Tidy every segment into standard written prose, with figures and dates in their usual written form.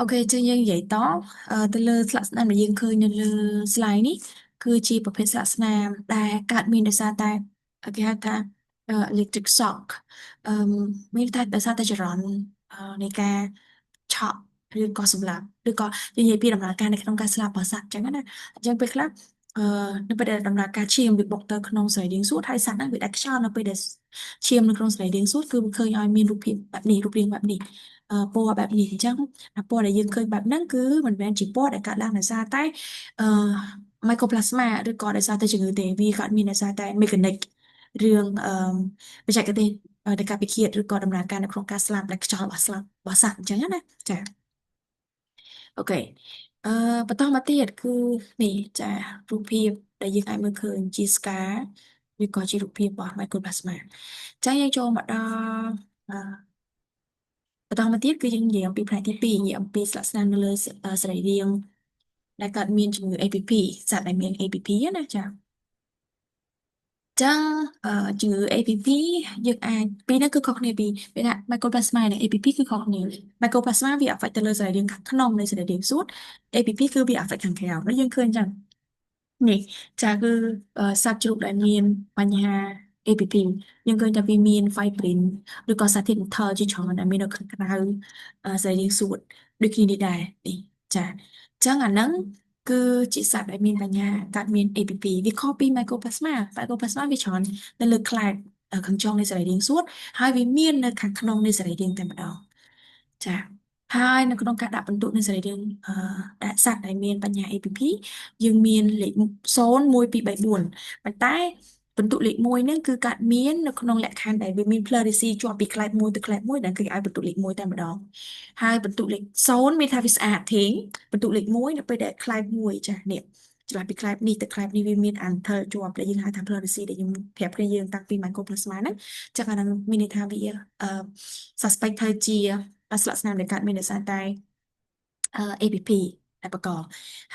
Ok, choយើងនិយាយតទៅលើស្លាកស្នាមដែលយើងឃើញនៅលើ slide នេះគឺជាប្រភេទស្លាកស្នាមដែលកើតមានដោយសារតែគេហៅថាelectric shock អឺមានតែដោយសារតែចរន្តនៃការឆក់ឬក៏សម្លាប់ឬក៏និយាយពីដំណើរការនៅក្នុងការស្លាប់របស់សត្វអញ្ចឹងណាអញ្ចឹងពេលខ្លះនៅពេលដែលដំណើរការឈាមវាបុកទៅក្នុងសរីរាង្គសួតហើយសត្វហ្នឹងវាដាច់ខ្យល់នៅពេលដែលឈាមនៅក្នុងសរីរាង្គសួតគឺវាឃើញឲ្យមានរូបភាពបែបនេះរូបរាងបែបនេះពណ៌បែបនេះអញ្ចឹង ពណ៌ដែលយើងឃើញបែបហ្នឹងគឺមិនមែនជាពណ៌ដែលកើតឡើងដោយសារតែអឺ mycoplasma ឬក៏ដោយសារតែជំងឺទេវាកើតមានដោយសារតែ mechanic រឿងបច្ចេកទេសនៃការពិឃាតឬក៏ដំណើរការនៅក្នុងការស្លាប់ដែលខ្យល់របស់ស្លាប់របស់សត្វអញ្ចឹងណាចាអូខេអឺបន្តមកទៀតគឺនេះចារូបភាពដែលយើងអាចមើលឃើញជា scar ឬក៏ជារូបភាពរបស់ mycoplasma ចាយើងចូលមកដល់អឺបន្តមកទៀតគឺយើងនិយាយអំពីផ្នែកទី2និយាយអំពីស្លាកស្នាមនៅលើសរីរាង្គ ដែលកើតមានជំងឺ APP សត្វដែលមាន APP ណាចា៎ចឹងអឺជំងឺ APP យើងអាចពីរនេះគឺខុសគ្នាពីវាថា Mycoplasma និង APP គឺខុសគ្នា Mycoplasma វា affect ទៅលើសរីរាង្គខាងក្នុងនៃសរីរាង្គសួត APP គឺវា affect ខាងក្រៅហើយយើងឃើញចឹងនេះចាគឺសត្វជ្រូកដែលមានបញ្ហា APP យើងឃើញថាវាមាន fibrin ឬក៏សារធាតុបន្ថយជាច្រើនដែលមាននៅខាងក្រៅសរីរាង្គសួតដូចគ្នានេះដែរនេះចាអញ្ចឹងអាហ្នឹងគឺជាសត្វដែលមានបញ្ហាកើតមាន APP វាខុសពី Mycoplasma Mycoplasma វាច្រើននៅលើខ្លែងខាងចុងនៃសរីរាង្គសួតហើយវាមាននៅខាងក្នុងនៃសរីរាង្គតែម្ដងចាហើយនៅក្នុងការដាក់ពិន្ទុនៃសរីរាង្គដាក់សត្វដែលមានបញ្ហា APP យើងមានលេខ0 1 2 3 4ប៉ុន្តែពិន្ទុលេខ1ហ្នឹងគឺកើតមាននៅក្នុងលក្ខខណ្ឌដែលវាមាន pleurisy ជាប់ពីខ្លែងមួយទៅខ្លែងមួយដែលគេឲ្យពិន្ទុលេខ1តែម្ដងហើយពិន្ទុលេខ0មានថាវាស្អាតធេងពិន្ទុលេខ1នៅពេលដែលខ្លែងមួយចាស់នេះឆ្លាស់ពីខ្លែងនេះទៅខ្លែងនេះវាមាន anther ជាប់ដែលយើងហៅថា pleurisy ដែលខ្ញុំប្រាប់គ្នាយើងតាំងពី mycoplasma ហ្នឹងចឹងអាហ្នឹងមានន័យថាវាsuspect ថាជាស្លាកស្នាមដែលកើតមានដោយសារតែAPP ដែលបង្ក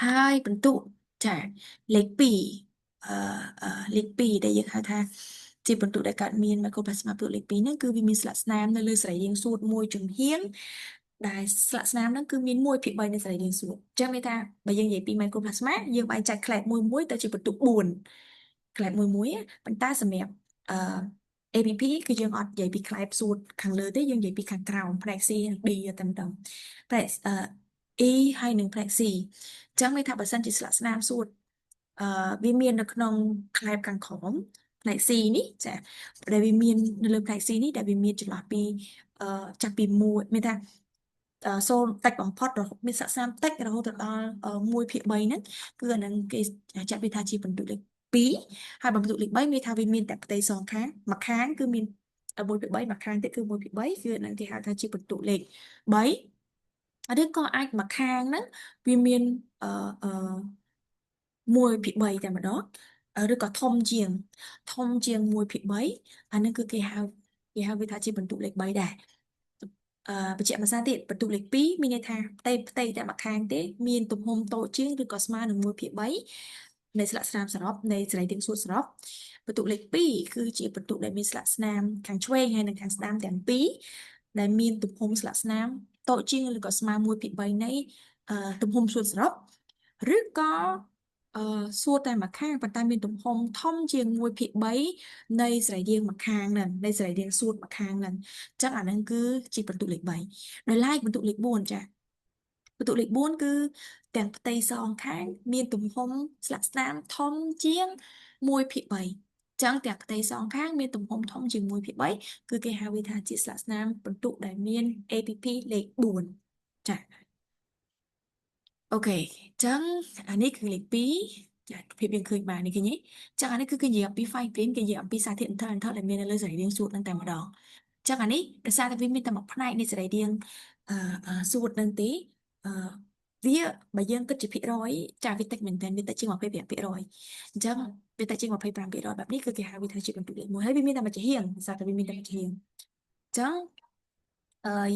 ហើយបន្ទុកចាលេខ2អឺលេខ2ដែលយើងហៅថាជាបន្ទុកដែលកើតមាន mycoplasma បន្ទុកលេខ2ហ្នឹងគឺវាមានស្លាកស្នាមនៅលើសរីរាង្គសួតមួយចំហៀងដែលស្លាកស្នាមហ្នឹងគឺមាន1/3នៃសរីរាង្គសួតអញ្ចឹងមានថាបើយើងនិយាយពី mycoplasma យើងបែងចែកខ្លែកមួយមួយទៅជាបន្ទុក4ខ្លែកមួយមួយប៉ុន្តែសម្រាប់អឺ APP គឺយើងអត់និយាយពីខ្លែងសួតខាងលើទេយើងនិយាយពីខាងក្រោមផ្នែក C និង D តែម្ដងផ្នែកE ហើយនិងផ្នែក C អញ្ចឹងមានថាបើសិនជាស្លាកស្នាមសួតអឺវាមាននៅក្នុងខ្លែបខាងក្រោមផ្នែក C នេះចាដែលវាមាននៅលើផ្នែក C នេះដែលវាមានចន្លោះពីអឺចាប់ពីមួយមានថាសូនតិចបំផុតរហូតមានស្លាកស្នាមតិចរហូតទៅដល់1/3ហ្នឹងគឺអាហ្នឹងគេចាត់វាថាជាបន្ទុកលេខ2ហើយបន្ទុកលេខ3មានថាវាមានតែផ្ទៃសងខាងម្ខាងគឺមាន1/3ម្ខាងទៀតគឺ1/3គឺអាហ្នឹងគេហៅថាជាបន្ទុកលេខ3ឬក៏អាចម្ខាងហ្នឹងវាមានអឺអឺ1/3តែម្ដងឬក៏ធំជាង1/3អាហ្នឹងគឺគេហៅវាថាជាបន្ទុកលេខ3ដែរបញ្ជាក់ភាសាទៀតបន្ទុកលេខ2មានន័យថាផ្ទៃតែម្ខាងទេមានទំហំតូចជាងឬក៏ស្មើនឹង1/3នៃស្លាកស្នាមសរុបនៃសរីរាង្គសួតសរុបបន្ទុកលេខ2គឺជាបន្ទុកដែលមានស្លាកស្នាមខាងឆ្វេងហើយនិងខាងស្ដាំទាំងពីរដែលមានទំហំស្លាកស្នាមតូចជាងឬក៏ស្មើ1/3នៃទំហំសួតសរុបឬក៏សួរតែម្ខាងប៉ុន្តែមានទំហំធំជាង1/3នៃសរីរាង្គម្ខាងហ្នឹងនៃសរីរាង្គសួតម្ខាងហ្នឹងអញ្ចឹងអាហ្នឹងគឺជាបន្ទុកលេខ3ដោយឡែកបន្ទុកលេខ4ចាបន្ទុកលេខ4គឺទាំងផ្ទៃសងខាងមានទំហំស្លាកស្នាមធំជាង1/3ចឹងទាំងផ្ទៃសងខាងមានទំហំធំជាង1/3គឺគេហៅវាថាជាស្លាកស្នាមបន្ទុកដែលមាន APP លេខ4ចា៎ អូខេអញ្ចឹងអានេះគឺលេខ2ចាភាពយើងឃើញបាននេះឃើញទេអញ្ចឹងអានេះគឺគេនិយាយអំពី fine print គេនិយាយអំពីសារធាតុអន្តរដែលមាននៅលើសរីរាង្គសួតនឹងតែម្ដងអញ្ចឹងអានេះដោយសារតែវាមានតែមួយផ្នែកនៃសរីរាង្គសួតនឹងទេអឺវាបើយើងគិតជាភាគរយចាវាតិចមែនទែនវាតិចជាង25%អញ្ចឹងវាតិចជាង25%បែបនេះគឺគេហៅវាថាជាបន្ទុកលេខ1ហើយវាមានតែមួយចំហៀងដោយសារតែវាមានតែមួយចំហៀងអញ្ចឹង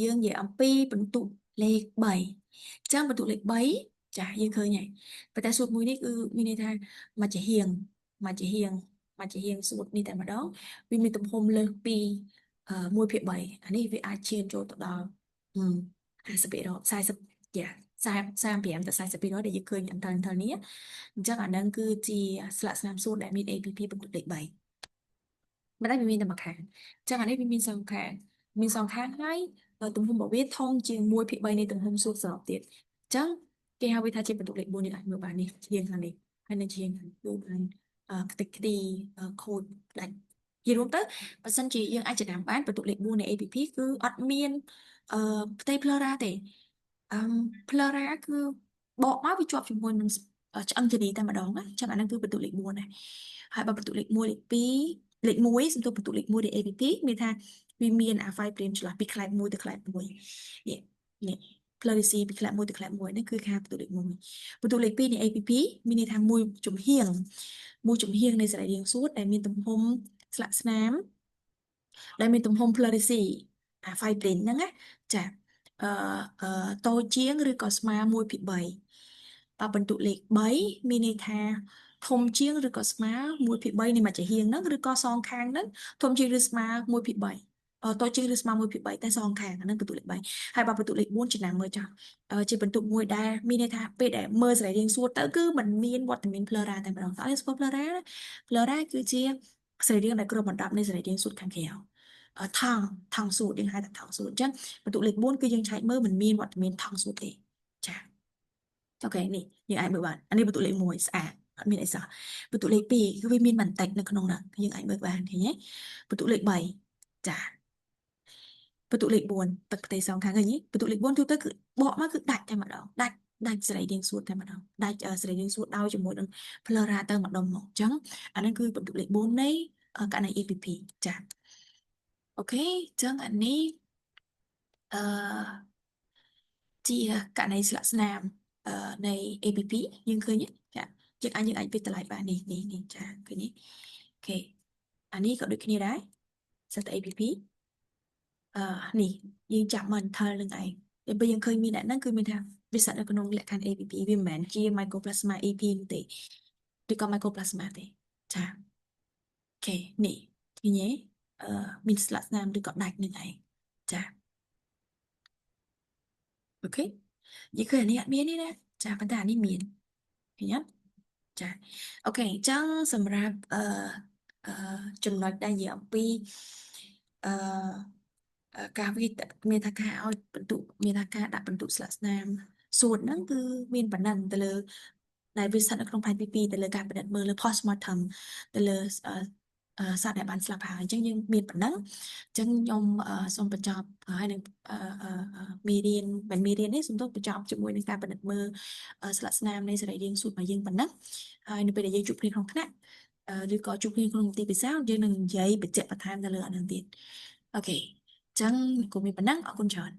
យើងនិយាយអំពីបន្ទុកលេខ3អញ្ចឹងបន្ទុកលេខ3ចាយើងឃើញហើយប៉ុន្តែសួតមួយនេះគឺមានន័យថាមួយចាហៀងមួយចាហៀងមួយចាហៀងសួតនេះតែម្ដងវាមានទំហំលើសពី1/3អានេះវាអាចឈានចូលទៅដល់50% 40 dạ35ទៅ40%ដែលយើងឃើញអន្តរនេះអញ្ចឹងអាហ្នឹងគឺជាស្លាកស្នាមសួរដែលមាន APP បន្ទុកលេខ3មិនដែលវាមានតែមួយខាងអញ្ចឹងអានេះវាមានសងខាងហើយទំហំរបស់វាធំជាង1/3នៃទំហំសួរសរុបទៀតអញ្ចឹងគេហៅវាថាជាបន្ទុកលេខ4យើងអាចមើលបាននេះជាងខាងនេះហើយនឹងជាងខាងគឺបានខ្ទេចខ្ទីខូចដាច់និយាយរួមទៅបើសិនជាយើងអាចចំណាំបានបន្ទុកលេខ4នៃ APP គឺអត់មានអឺផ្ទៃផ្លូររ៉ាទេអឺផ្លូររ៉ាគឺបកមកវាជាប់ជាមួយនឹងឆ្អឹងជនីតែម្ដងណាអញ្ចឹងអាហ្នឹងគឺបន្ទុកលេខ4ដែរហើយបើបន្ទុកលេខ1លេខ2លេខ1សំទោសបន្ទុកលេខ1នៃ APP មានថាវាមានអា file print ឆ្លាស់ពី class 1ទៅ class 1នេះនេះផ្លូវ receive ពី class 1ទៅ class 1នេះគឺខាងបន្ទុកលេខ1បន្ទុកលេខ2នៃ APP មានន័យថាមួយចំហៀងនៃសរីរាង្គសួតដែលមានទំហំស្លាកស្នាមដែលមានទំហំ pleurisy អា file print ហ្នឹងណាចាអឺតូចជាងឬក៏ស្មើ1/3បន្ទុកលេខ3មានន័យថាធំជាងឬក៏ស្មើ1/3នៃមួយចាហៀងហ្នឹងឬក៏សងខាងហ្នឹងធំជាងឬស្មើ1/3តូចជាងឬស្មើ1/3តែសងខាងអាហ្នឹងបន្ទុកលេខ3ហើយបើបន្ទុកលេខ4ចំណាំមើលចោះជាបន្ទុកមួយដែលមានន័យថាពេលដែលមើលសរីរាង្គសួតទៅគឺมันមានវត្តមានភ្លឺរ៉ាតែម្ដងតើស្គាល់ភ្លឺរ៉ាគឺជាសរីរាង្គដែលគ្របដណ្ដប់នៃសរីរាង្គសួតខាងក្រៅថង់សួតយើងហៅថាថង់សួតអញ្ចឹងបន្ទុកលេខ4គឺយើងឆែកមើលมันមានវត្តមានថង់សួតទេចាអូខេនេះយើងអាចមើលបានអានេះបន្ទុកលេខ1ស្អាតអត់មានអីសោះបន្ទុកលេខ2គឺវាមានបន្តិចនៅក្នុងនោះយើងអាចមើលបានឃើញទេបន្ទុកលេខ3ចាបន្ទុកលេខ4ទឹកផ្ទៃសងខាងឃើញទេបន្ទុកលេខ4ទូទៅគឺបកមកគឺដាច់តែម្ដងដាច់សរីរាង្គសួតតែម្ដងដាច់សរីរាង្គសួតដោយជាមួយនឹងភ្លឺរ៉ាទៅម្ដុំមកអញ្ចឹងអានេះគឺបន្ទុកលេខ4នៃករណី EPP ចាអូខេអញ្ចឹងអានេះអឺជាករណីស្លាកស្នាមនៃ APP យើងឃើញទេចាយើងអាចវិចតម្លៃបាននេះចាឃើញទេអូខេអានេះក៏ដូចគ្នាដែរសិតតែ APP អឺនេះយើងចាប់មកថលនឹងឯងតែពេលយើងឃើញមានអ្នកហ្នឹងគឺមានថាវាស្ថិតនៅក្នុងលក្ខខណ្ឌ APP វាមិនមែនជា Mycoplasma EP នោះទេឬក៏ Mycoplasma ទេចាអូខេនេះឃើញទេអឺមានស្លាកស្នាមឬក៏ដាច់នឹងឯងចាអូខេនិយាយឃើញអានេះអត់មានទេណាចាប៉ុន្តែអានេះមានឃើញអត់ចាអូខេអញ្ចឹងសម្រាប់អឺចំណុចដែលនិយាយអំពីអឺការវិទ្យមានថាការឲ្យបន្ទុកមានថាការដាក់បន្ទុកស្លាកស្នាមសួតហ្នឹងគឺមានប៉ុណ្ណឹងទៅលើដែលវាស្ថិតនៅក្នុងផែនទី2ទៅលើការពិនិត្យមើលលើ postmortem ទៅលើសត្វដែលបានស្លាប់ហើយអញ្ចឹងយើងមានប៉ុណ្ណឹងអញ្ចឹងខ្ញុំសូមបញ្ចប់ហើយនឹងមេរៀនមិនមេរៀននេះសូមទោសបញ្ចប់ជាមួយនឹងការពិនិត្យមើលស្លាកស្នាមនៃសរីរាង្គសួតរបស់យើងប៉ុណ្ណឹងហើយនៅពេលដែលយើងជួបគ្នាក្នុងថ្នាក់ឬក៏ជួបគ្នាក្នុងមន្ទីរពិសោធន៍យើងនឹងនិយាយបញ្ជាក់បន្ថែមទៅលើអានឹងទៀតអូខេអញ្ចឹងគូមានប៉ុណ្ណឹងអរគុណច្រើន